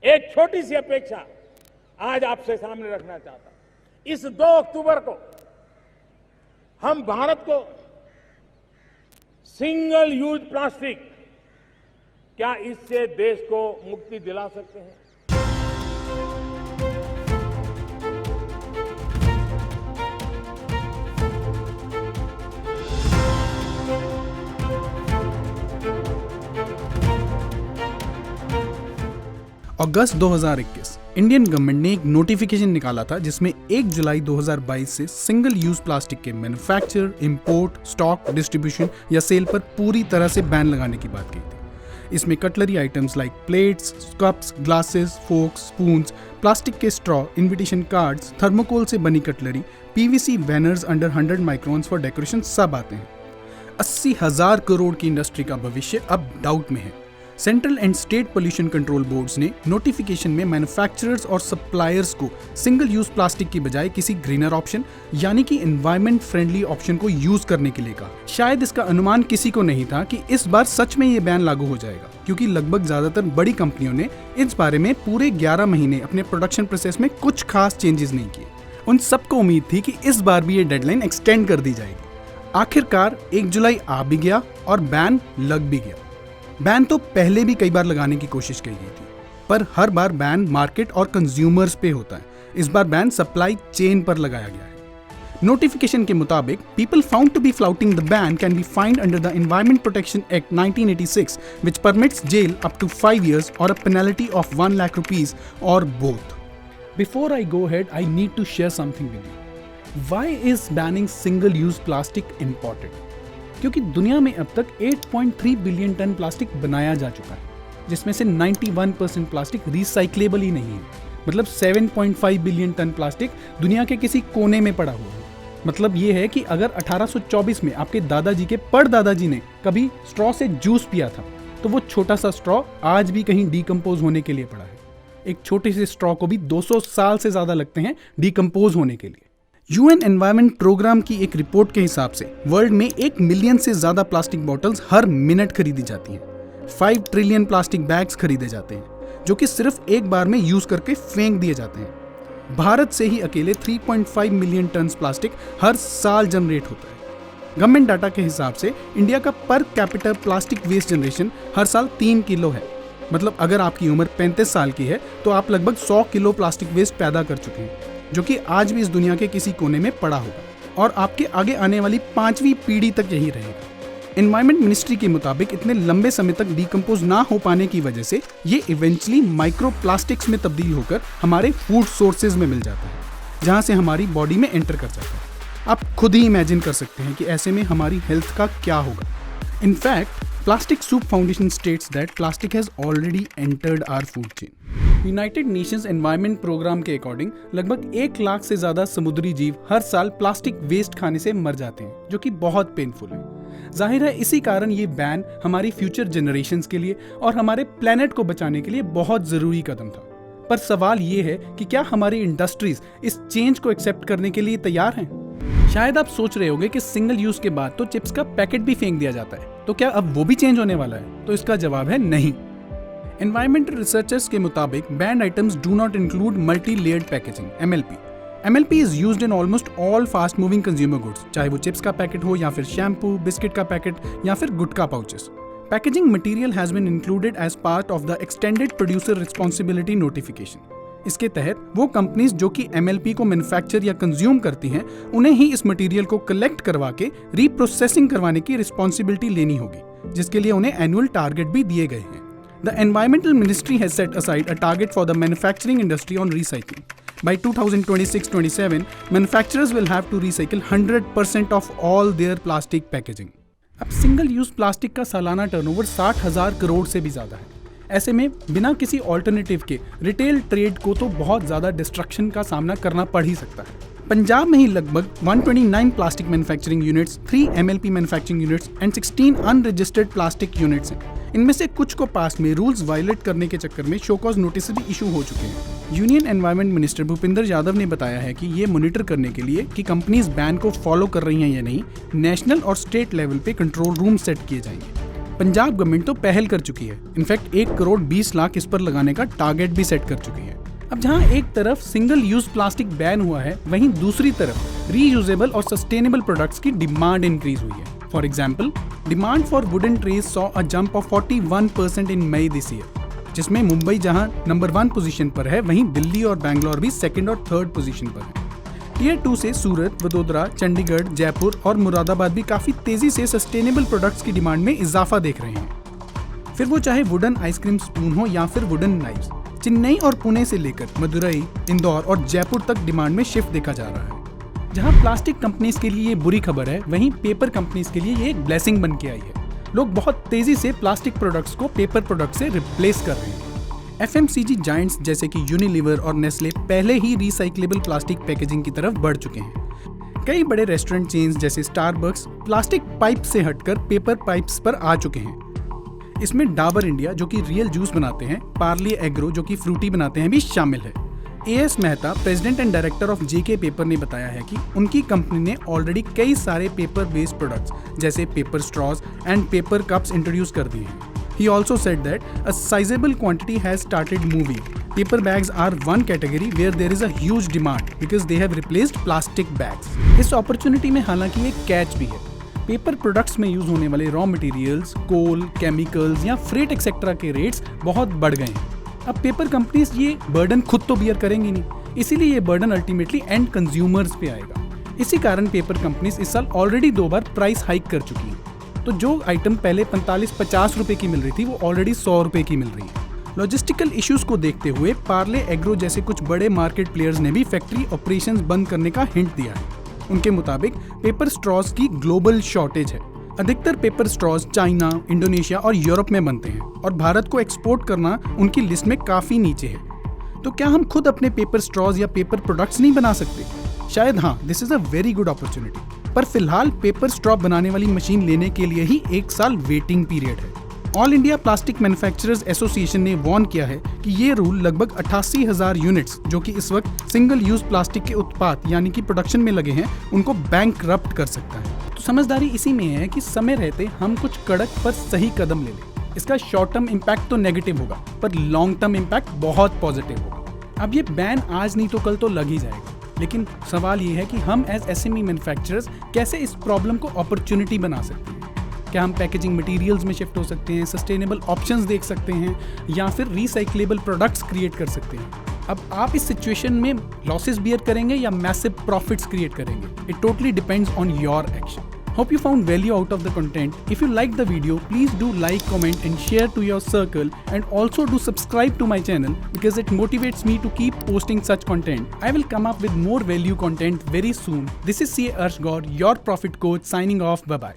एक छोटी सी अपेक्षा आज आपसे सामने रखना चाहता हूं। इस 2 अक्टूबर को हम भारत को सिंगल यूज प्लास्टिक, क्या इससे देश को मुक्ति दिला सकते हैं? अगस्त 2021 इंडियन गवर्नमेंट ने एक नोटिफिकेशन निकाला था जिसमें 1 जुलाई 2022 से सिंगल यूज प्लास्टिक के मैन्युफैक्चर, इंपोर्ट, स्टॉक, डिस्ट्रीब्यूशन या सेल पर पूरी तरह से बैन लगाने की बात की थी। इसमें cutlery items like plates, cups, glasses, forks, spoons, plastic के स्ट्रॉ, इन्विटेशन कार्ड्स, थर्मोकोल से बनी cutlery, PVC banners under 100 microns for decoration सब आते हैं। 80,000 करोड़ की इंडस्ट्री का भविष्य अब डाउट में है। Central and state pollution control boards ने नोटिफिकेशन में मैन्युफैक्चरर्स और सप्लायर्स को सिंगल यूज प्लास्टिक की बजाय किसी ग्रीनर ऑप्शन यानी कि एनवायरमेंट फ्रेंडली ऑप्शन को यूज करने के लिए कहा। शायद इसका अनुमान किसी को नहीं था कि इस बार सच में ये बैन लागू हो जाएगा, क्योंकि लगभग ज्यादातर बड़ी कंपनियों ने इस बारे में पूरे 11 महीने अपने प्रोडक्शन प्रोसेस में कुछ खास चेंजेस नहीं किए। उन सबको उम्मीद थी कि इस बार भी ये डेडलाइन एक्सटेंड कर दी जाएगी। आखिरकार 1 जुलाई आ भी गया और बैन लग भी गया। बैन तो पहले भी कई बार लगाने की कोशिश की गई थी, पर हर बार बैन मार्केट और कंज्यूमर्स पे होता है। इस बार बैन सप्लाई चेन पर लगाया गया है। नोटिफिकेशन के मुताबिक people found to be flouting the ban can be find under the environment protection act 1986 which permits jail up to 5 years और a penalty of 1 lakh rupees और both. Before I go ahead, I need to share something with you. Why is banning single use plastic important? क्योंकि दुनिया में अब तक 8.3 billion ton plastic बनाया जा चुका है, जिसमें से 91% प्लास्टिक रिसाइक्लेबल ही नहीं है। मतलब 7.5 बिलियन टन प्लास्टिक दुनिया के किसी कोने में पड़ा हुआ है। मतलब ये है कि अगर 1824 में आपके दादाजी के परदादाजी ने कभी स्ट्रॉ से जूस पिया था, तो वो छोटा सा स्ट्रॉ आज भी कहीं डीकम्पोज होने के लिए पड़ा है। एक छोटे से स्ट्रॉ को भी 200 साल से ज्यादा लगते हैं डीकम्पोज होने के लिए। यूएन एनवायरमेंट प्रोग्राम की एक रिपोर्ट के हिसाब से वर्ल्ड में 1 मिलियन से ज्यादा प्लास्टिक बॉटल्स हर मिनट खरीदी जाती हैं। 5 ट्रिलियन प्लास्टिक बैग्स खरीदे जाते हैं, जो कि सिर्फ एक बार में यूज करके फेंक दिए जाते हैं। भारत से ही अकेले 3.5 मिलियन टन प्लास्टिक हर साल जनरेट होता है। गवर्नमेंट डाटा के हिसाब से इंडिया का per capita plastic waste generation हर साल 3 किलो है। मतलब अगर आपकी उम्र 35 साल की है तो आप लगभग 100 किलो प्लास्टिक वेस्ट पैदा कर चुके हैं, जो कि आज भी इस दुनिया के किसी कोने में पड़ा होगा और आपके आगे आने वाली 5वीं पीढ़ी तक यही रहेगा। एनवायरमेंट मिनिस्ट्री के मुताबिक इतने लंबे समय तक डीकम्पोज ना हो पाने की वजह से ये इवेंचुअली माइक्रो प्लास्टिक्स में तब्दील होकर हमारे फूड सोर्सेज में मिल जाता है, जहाँ से हमारी बॉडी में एंटर कर जाता है। आप खुद ही इमेजिन कर सकते हैं कि ऐसे में हमारी हेल्थ का क्या होगा। In fact Plastic Soup Foundation states that plastic has already entered our food chain. United Nations environment programme के अकॉर्डिंग लगभग 1 लाख से ज्यादा समुद्री जीव हर साल प्लास्टिक वेस्ट खाने से मर जाते हैं, जो कि बहुत पेनफुल है। जाहिर है इसी कारण ये बैन हमारी फ्यूचर जनरेशंस के लिए और हमारे प्लेनेट को बचाने के लिए बहुत जरूरी कदम था। पर सवाल ये है कि क्या हमारी इंडस्ट्रीज इस चेंज को एक्सेप्ट करने के लिए तैयार हैं? शायद आप सोच रहे होंगे कि सिंगल यूज के बाद तो चिप्स का पैकेट भी फेंक दिया जाता है, तो क्या अब वो भी चेंज होने वाला है? तो इसका जवाब है नहीं। एनवायरमेंटल रिसर्चर्स के मुताबिक band items do not include multi layered packaging (MLP). MLP is used in almost all fast moving consumer goods, चाहे वो चिप्स का पैकेट हो या फिर शैम्पू, बिस्किट का पैकेट या फिर gutkha pouches. Packaging material has been included as part of the extended producer responsibility notification. इसके तहत वो कंपनीज जो कि MLP को मैन्युफैक्चर या कंज्यूम करती हैं, उन्हें ही इस मटेरियल को कलेक्ट करवा के रीप्रोसेसिंग करवाने की रिस्पॉन्सिबिलिटी लेनी होगी, जिसके लिए उन्हें एनुअल टारगेट भी दिए गए हैं। The environmental ministry has set aside a target for the manufacturing industry on recycling. By 2026-27, manufacturers will have to recycle 100% of all their plastic packaging. अब सिंगल यूज प्लास्टिक का सालाना टर्नओवर 60,000 करोड़ से भी ज्यादा है। ऐसे में बिना किसी ऑल्टरनेटिव के रिटेल ट्रेड को तो बहुत ज्यादा डिस्ट्रक्शन का सामना करना पड़ ही सकता है। पंजाब में ही लगभग 129 plastic manufacturing units, 3 MLP manufacturing units and 16 unregistered plastic units हैं। इनमें से कुछ को पास में रूल्स वायलेट करने के चक्कर में शो कॉज नोटिस भी इशू हो चुके हैं। Union environment minister Bhupinder Yadav ने बताया है कि ये मॉनिटर करने के लिए कि कंपनीज बैन को फॉलो कर रही हैं या नहीं, नेशनल और स्टेट लेवल पे कंट्रोल रूम सेट किए जाएंगे। पंजाब गवर्नमेंट तो पहल कर चुकी है, इनफैक्ट 1 करोड़ 20 लाख इस पर लगाने का टारगेट भी सेट कर चुकी है। अब जहां एक तरफ सिंगल यूज प्लास्टिक बैन हुआ है, वहीं दूसरी तरफ रीयूजेबल और सस्टेनेबल प्रोडक्ट्स की डिमांड इंक्रीज हुई है। For example, demand for wooden trays saw a jump of 41% in May this year, जिसमें मुंबई जहां नंबर 1 पोजीशन पर है, वहीं दिल्ली और बैंगलोर भी 2nd और 3rd पोजीशन पर है। टियर 2 से सूरत, वडोदरा, चंडीगढ़, जयपुर और मुरादाबाद भी काफी तेजी से सस्टेनेबल प्रोडक्ट्स की डिमांड में इजाफा देख रहे हैं। फिर वो चाहे वुडन आइसक्रीम स्पून हो या फिर वुडन नाइफ्स, चेन्नई और पुणे से लेकर मदुरई, इंदौर और जयपुर तक डिमांड में शिफ्ट देखा जा रहा है। जहां प्लास्टिक कंपनीज के लिए ये बुरी खबर है, वहीं पेपर कंपनीज के लिए ये एक ब्लेसिंग बन के आई है। लोग बहुत तेजी से प्लास्टिक प्रोडक्ट्स को पेपर प्रोडक्ट से रिप्लेस कर रहे हैं। FMCG जायंट्स जैसे कि यूनिलीवर और नेस्ले पहले ही रिसाइक्लेबल प्लास्टिक पैकेजिंग की तरफ बढ़ चुके हैं। कई बड़े रेस्टोरेंट चेन्स जैसे स्टारबक्स प्लास्टिक पाइप से हटकर पेपर पाइप्स पर आ चुके हैं। इसमें डाबर इंडिया जो कि रियल जूस बनाते हैं, पार्ले एग्रो जो कि फ्रूटी बनाते हैं भी शामिल है। AS Mehta, president and director of JK paper ने बताया है कि उनकी कंपनी ने ऑलरेडी कई सारे पेपर बेस्ड प्रोडक्ट्स जैसे paper straws and paper cups introduce कर दिए हैं। He also said that a sizable quantity has started moving. Paper bags are one category where there is a huge demand because they have replaced plastic bags. इस opportunity में हालांकि एक catch भी है। Paper products में use होने वाले raw materials, कोल, chemicals या फ्रेट एक्सेट्रा के रेट्स बहुत बढ़ गए हैं। अब पेपर कंपनीज ये बर्डन खुद तो बियर करेंगी नहीं, इसीलिए ये बर्डन अल्टीमेटली एंड कंज्यूमर्स पे आएगा। इसी कारण पेपर कंपनीज इस साल ऑलरेडी 2 बार प्राइस हाइक कर चुकी हैं। तो जो आइटम पहले 45-50 रुपए की मिल रही थी, वो ऑलरेडी 100 रुपए की मिल रही है। लॉजिस्टिकल इश्यूज को देखते हुए पार्ले एग्रो जैसे कुछ बड़े मार्केट प्लेयर्स ने भी फैक्ट्री ऑपरेशंस बंद करने का हिंट दिया है। उनके मुताबिक पेपर स्ट्रॉज की ग्लोबल शॉर्टेज है। अधिकतर पेपर स्ट्रॉज चाइना, इंडोनेशिया और यूरोप में बनते हैं और भारत को एक्सपोर्ट करना उनकी लिस्ट में काफी नीचे है। तो क्या हम खुद अपने पेपर स्ट्रॉज या पेपर प्रोडक्ट्स नहीं बना सकते? शायद हाँ, this is a very good opportunity. पर फिलहाल पेपर स्ट्रॉ बनाने वाली मशीन लेने के लिए ही 1 साल वेटिंग पीरियड है। All India plastic manufacturers association ने वार्न किया है कि ये रूल लगभग 88,000 यूनिट्स जो कि इस वक्त सिंगल यूज प्लास्टिक के उत्पाद यानी कि प्रोडक्शन में लगे हैं, उनको बैंकरप्ट कर सकता है। तो समझदारी इसी में है कि समय रहते हम कुछ कड़क पर सही कदम ले लें। इसका शॉर्ट टर्म इम्पैक्ट तो नेगेटिव होगा, पर लॉन्ग टर्म इम्पैक्ट बहुत पॉजिटिव होगा। अब ये बैन आज नहीं तो कल तो लग ही जाएगा, लेकिन सवाल ये है कि हम एज SME मैन्युफैक्चरर्स कैसे इस प्रॉब्लम को अपॉर्चुनिटी बना सकते हैं। क्या हम पैकेजिंग मटेरियल्स में शिफ्ट हो सकते हैं, सस्टेनेबल ऑप्शंस देख सकते हैं, या फिर रिसाइक्लेबल प्रोडक्ट्स क्रिएट कर सकते हैं? अब आप इस सिचुएशन में लॉसेस बियर करेंगे या मैसिव प्रॉफिट्स क्रिएट करेंगे? It totally depends on your action. Hope you found value out of the content. If you liked the video, please do like, comment and share to your circle, and also do subscribe to my channel because it motivates me to keep posting such content. I will come up with more value content very soon. This is CA Arsh Gaur, your profit coach, signing off. Bye bye.